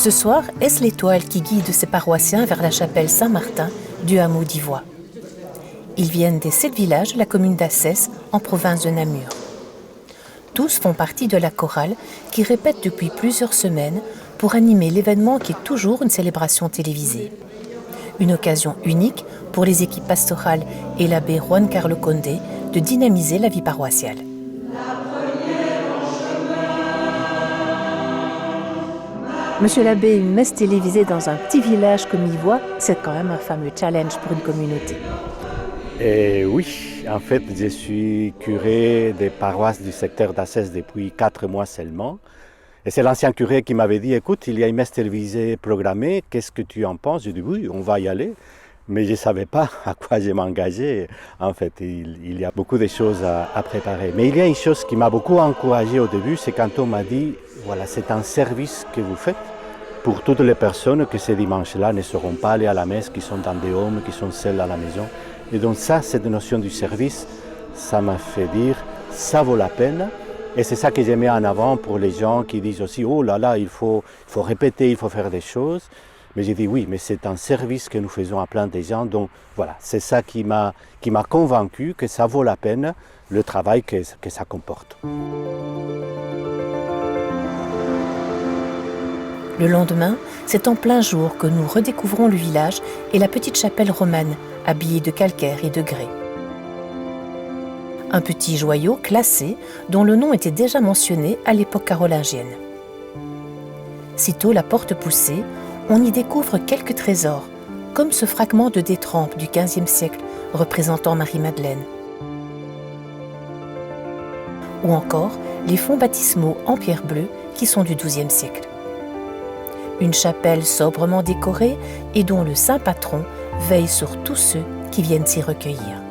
Ce soir, est-ce l'étoile qui guide ses paroissiens vers la chapelle Saint-Martin du hameau d'Ivois. Ils viennent des 7 villages de la commune d'Assès, en province de Namur. Tous font partie de la chorale qui répète depuis plusieurs semaines pour animer l'événement qui est toujours une célébration télévisée. Une occasion unique pour les équipes pastorales et l'abbé Juan Carlo Condé de dynamiser la vie paroissiale. Monsieur l'abbé, une messe télévisée dans un petit village comme Ivois, c'est quand même un fameux challenge pour une communauté. Oui, en fait, je suis curé des paroisses du secteur d'Assès depuis 4 mois seulement. Et c'est l'ancien curé qui m'avait dit, écoute, il y a une messe télévisée programmée, qu'est-ce que tu en penses? J'ai dit, oui, on va y aller. Mais je ne savais pas à quoi je m'engageais. En fait, il y a beaucoup de choses à préparer. Mais il y a une chose qui m'a beaucoup encouragé au début, c'est quand on m'a dit, voilà, c'est un service que vous faites pour toutes les personnes qui ce dimanche-là ne seront pas allées à la messe, qui sont dans des homes, qui sont seules à la maison. Et donc ça, cette notion du service, ça m'a fait dire, ça vaut la peine. Et c'est ça que j'ai mis en avant pour les gens qui disent aussi, oh là là, il faut répéter, il faut faire des choses. Mais j'ai dit oui, mais c'est un service que nous faisons à plein de gens. Donc voilà, c'est ça qui m'a convaincu que ça vaut la peine, le travail que ça comporte. Le lendemain, c'est en plein jour que nous redécouvrons le village et la petite chapelle romane, habillée de calcaire et de grès. Un petit joyau classé dont le nom était déjà mentionné à l'époque carolingienne. Sitôt la porte poussée, on y découvre quelques trésors, comme ce fragment de détrempe du XVe siècle représentant Marie-Madeleine. Ou encore les fonds baptismaux en pierre bleue qui sont du XIIe siècle. Une chapelle sobrement décorée et dont le saint patron veille sur tous ceux qui viennent s'y recueillir.